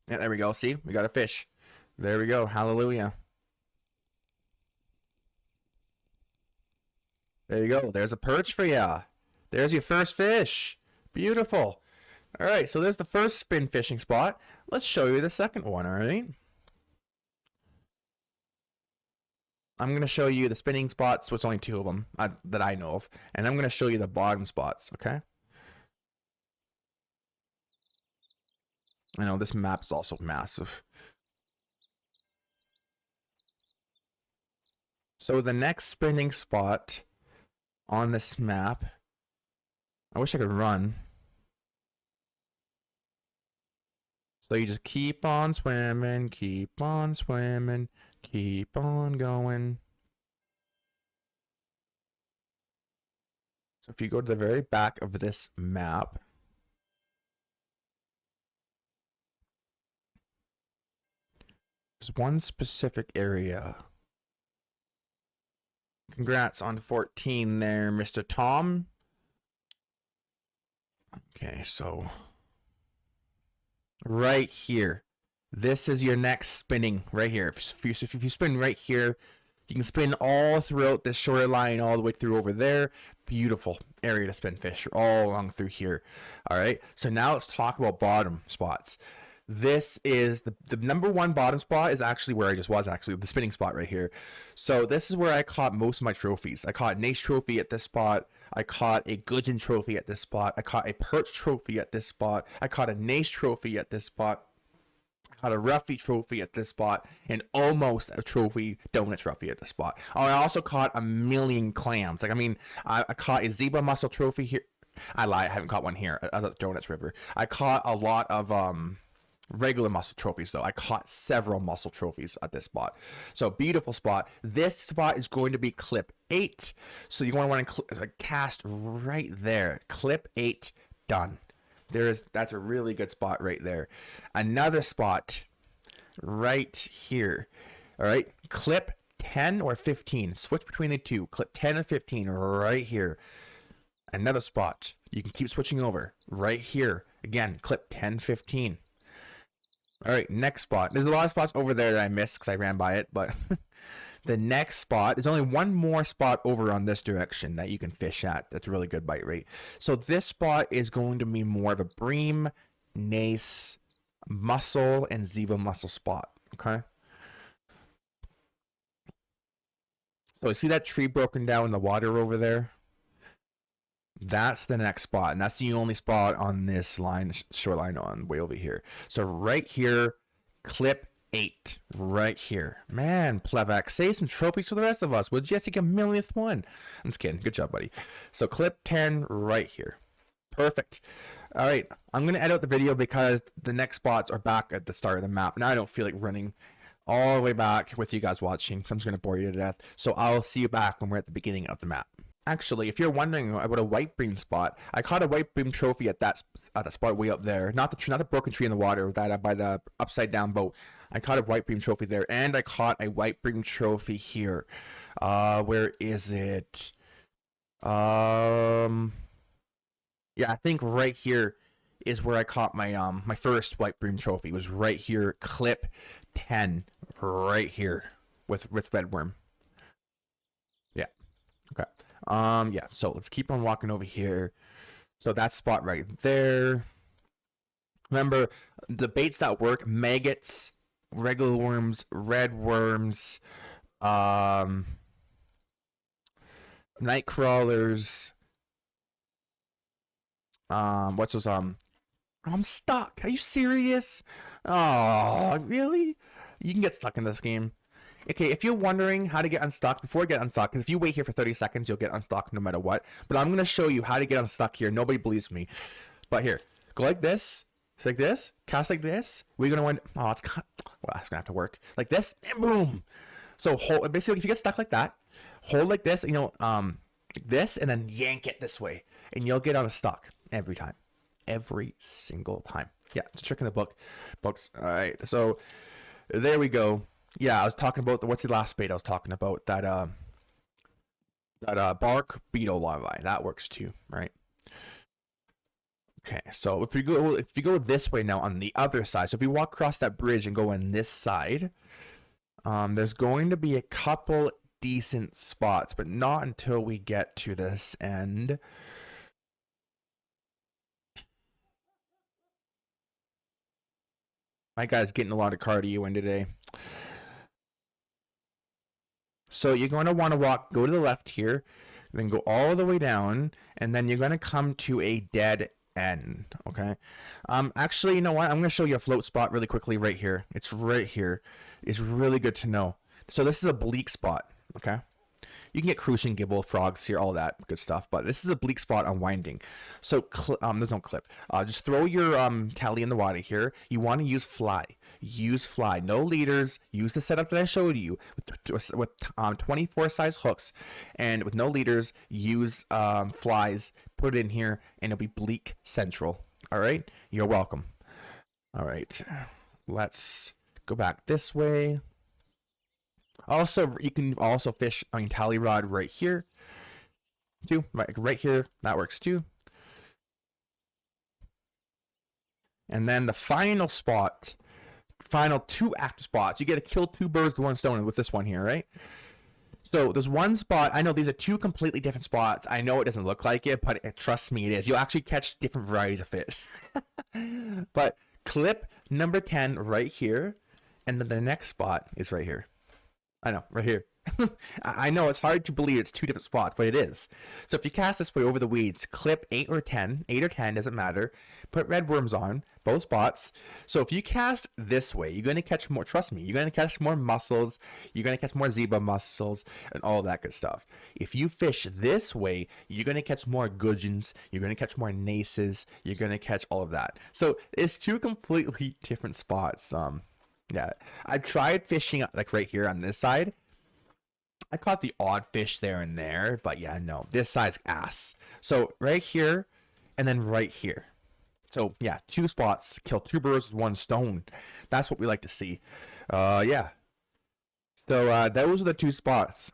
Yeah, there we go. See, we got a fish. There we go. Hallelujah. There you go. There's a perch for ya. There's your first fish. Beautiful. All right, so there's the first spin fishing spot. Let's show you the second one, all right? I'm going to show you the spinning spots, which only two of them that I know of. And I'm going to show you the bottom spots, okay? I know this map is also massive. So the next spinning spot on this map, I wish I could run. So you just keep on swimming, keep on swimming, keep on going. So if you go to the very back of this map, there's one specific area. Congrats on 14 there, Mr. Tom. Okay, so right here. This is your next spinning right here. If you spin right here, you can spin all throughout this shorter line all the way through over there. Beautiful area to spin fish all along through here. All right, so now let's talk about bottom spots. This is the number one bottom spot is actually where I just was, actually the spinning spot right here. So this is where I caught most of my trophies. I caught an ace trophy at this spot. I caught a gudgeon trophy at this spot. I caught a perch trophy at this spot. I caught a nace trophy at this spot. I caught a Ruffy trophy at this spot, and almost a trophy donut trophy at this spot. Oh, I also caught a million clams. Like, I mean, I caught a zebra mussel trophy here. I lie, I haven't caught one here. I was at Donuts River. I caught a lot of regular mussel trophies, though. I caught several mussel trophies at this spot. So beautiful spot. This spot is going to be clip 8. So you want to cast right there. Clip 8 done. That's a really good spot right there. Another spot right here. All right, clip 10 or 15. Switch between the two. Clip 10 or 15 right here. Another spot. You can keep switching over right here. Again, clip 10, 15. All right, next spot. There's a lot of spots over there that I missed because I ran by it, but the next spot, there's only one more spot over on this direction that you can fish at. That's a really good bite rate. So this spot is going to be more of a bream, nace, mussel, and zebra mussel spot. Okay. So you see that tree broken down in the water over there? That's the next spot, and that's the only spot on this line, shoreline on way over here. So right here, clip 8, right here. Man, Plevac, save some trophies for the rest of us. Would you take a millionth one? I'm just kidding. Good job, buddy. So clip 10 right here. Perfect. All right, I'm going to edit out the video because the next spots are back at the start of the map. Now I don't feel like running all the way back with you guys watching, so I'm just going to bore you to death. So I'll see you back when we're at the beginning of the map. Actually, if you're wondering about a white bream spot, I caught a white bream trophy at that spot way up there. Not the broken tree in the water, that by the upside down boat. I caught a white bream trophy there, and I caught a white bream trophy here. Where is it? Yeah, I think right here is where I caught my my first white bream trophy. It was right here, clip 10, right here with redworm. Yeah. Okay. Yeah, so let's keep on walking over here. So that spot right there. Remember, the baits that work: maggots, regular worms, red worms, night crawlers. What's those? I'm stuck. Are you serious? Oh, really? You can get stuck in this game. Okay, if you're wondering how to get unstuck, before you get unstuck, because if you wait here for 30 seconds, you'll get unstuck no matter what. But I'm going to show you how to get unstuck here. Nobody believes me. But here, go like this. It's like this. Cast like this. We're going to wind... Oh, it's kind of... Well, that's going to have to work. Like this, and boom. So, hold, basically, if you get stuck like that, hold like this, you know, like this, and then yank it this way. And you'll get unstuck every time. Every single time. Yeah, it's a trick in the books. All right, so there we go. Yeah, I was talking about what's the last bait I was talking about? That bark beetle larvae. That works too, right? Okay, so if you go this way now on the other side, so if you walk across that bridge and go on this side, there's going to be a couple decent spots, but not until we get to this end. My guy's getting a lot of cardio in today. So you're going to want to go to the left here, then go all the way down, and then you're going to come to a dead end, okay? Actually, you know what? I'm going to show you a float spot really quickly right here. It's right here. It's really good to know. So this is a bleak spot, okay? You can get crucian, gibble, frogs here, all that good stuff, but this is a bleak spot on winding. So there's no clip. Just throw your tally in the water here. You want to use fly. Use fly. No leaders. Use the setup that I showed you with 24 size hooks, and with no leaders, use flies. Put it in here, and it'll be bleak central. All right. You're welcome. All right. Let's go back this way. Also, you can also fish on tally rod right here, too. Right here, that works too. And then the final spot, final 2 active spots. You get to kill 2 birds with 1 stone with this one here, right? So there's one spot. I know these are 2 completely different spots. I know it doesn't look like it, but trust me, it is. You'll actually catch different varieties of fish. But clip number 10 right here, and then the next spot is right here. I know, right here. I know it's hard to believe it's 2 different spots, but it is. So if you cast this way over the weeds, clip 8 or 10, doesn't matter. Put red worms on both spots. So if you cast this way, you're going to catch more, trust me, you're going to catch more mussels, you're going to catch more zebra mussels, and all that good stuff. If you fish this way, you're going to catch more gudgeons, you're going to catch more naces, you're going to catch all of that. So it's 2 completely different spots. Yeah, I tried fishing like right here on this side. I caught the odd fish there and there, but yeah, no, this side's ass. So right here, and then right here. So yeah, 2 spots, kill 2 birds with 1 stone. That's what we like to see. Yeah. So those are the 2 spots.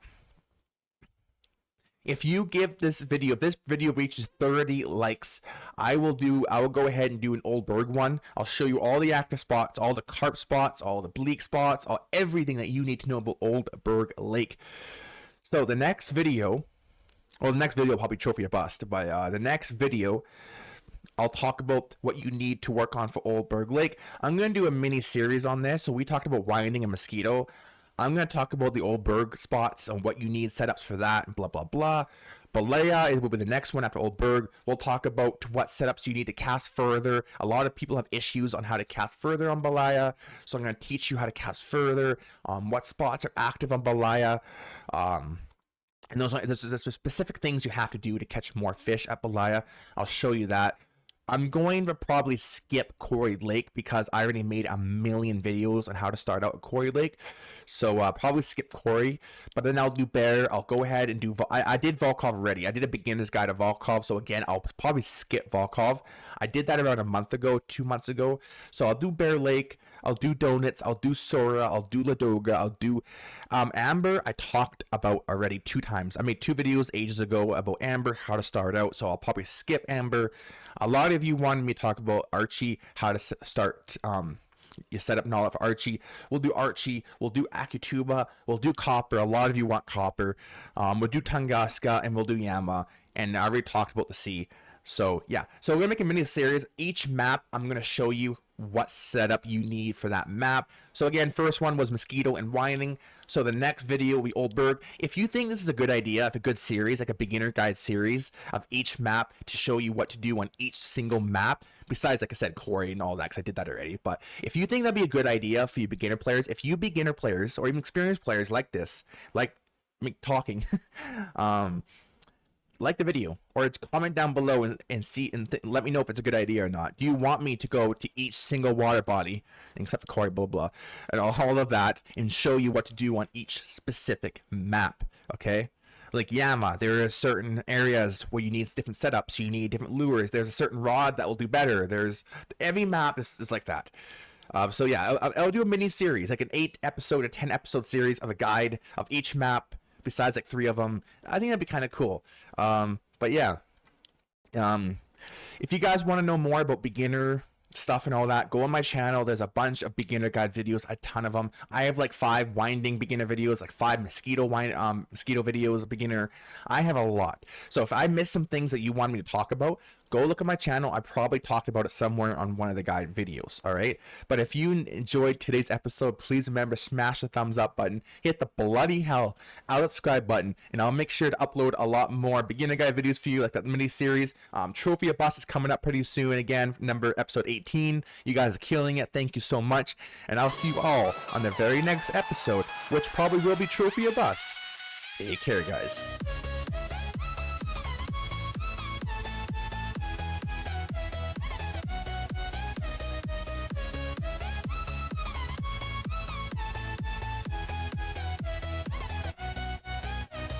If you give this video, if this video reaches 30 likes, I will go ahead and do an Old Berg one. I'll show you all the active spots, all the carp spots, all the bleak spots, everything that you need to know about Old Berg Lake. So the next video, well, the next video will probably trophy or bust, but the next video, I'll talk about what you need to work on for Old Berg Lake. I'm going to do a mini series on this. So we talked about winding and Mosquito. I'm going to talk about the Old Berg spots and what you need setups for that and blah, blah, blah. Balea will be the next one after Old Berg. We'll talk about what setups you need to cast further. A lot of people have issues on how to cast further on Balea. So I'm going to teach you how to cast further, what spots are active on Balea. And there's specific things you have to do to catch more fish at Balea. I'll show you that. I'm going to probably skip Quarry Lake because I already made a million videos on how to start out at Quarry Lake. So probably skip Quarry, but then I'll do Bear. I'll go ahead and do, I did Volkov already. I did a beginner's guide of Volkov. So again, I'll probably skip Volkov. I did that around a month ago, 2 months ago. So I'll do Bear Lake. I'll do Donuts. I'll do Sora. I'll do Ladoga. I'll do Amber. I talked about already 2 times. I made 2 videos ages ago about Amber, how to start out. So I'll probably skip Amber. A lot of you wanted me to talk about Archie, how to start you set up Nala for Archie. We'll do Archie. We'll do Akituba. We'll do Copper. A lot of you want Copper. We'll do Tunguska, and we'll do Yama. And I already talked about the sea. So yeah. So we're going to make a mini series. Each map, I'm going to show you what setup you need for that map. So again, first one was Mosquito and Whining. So the next video will be Old Berg. If you think this is a good idea, if a good series, like a beginner guide series of each map to show you what to do on each single map, besides, like I said, Quarry and all that, because I did that already. But if you think that'd be a good idea for you beginner players, if you beginner players or even experienced players like this, like me talking, like the video, or comment down below and see and let me know if it's a good idea or not. Do you want me to go to each single water body, except for Corey, blah, blah, and all of that, and show you what to do on each specific map, okay? Like Yama, there are certain areas where you need different setups, you need different lures, there's a certain rod that will do better, there's, every map is like that. So yeah, I'll do a mini series, like an 8-episode or 10-episode series of a guide of each map, besides like 3 of them. I think that'd be kind of cool. But yeah, if you guys want to know more about beginner stuff and all that, go on my channel. There's a bunch of beginner guide videos, a ton of them. I have like 5 winding beginner videos, like 5 mosquito videos, beginner. I have a lot. So if I miss some things that you want me to talk about, go look at my channel. I probably talked about it somewhere on one of the guide videos, all right? But if you enjoyed today's episode, please remember, smash the thumbs up button, hit the bloody hell out of the subscribe button, and I'll make sure to upload a lot more beginner guide videos for you, like that mini series. Trophy of Bust is coming up pretty soon. Again, episode 18. You guys are killing it. Thank you so much. And I'll see you all on the very next episode, which probably will be Trophy of Bust. Take care, guys.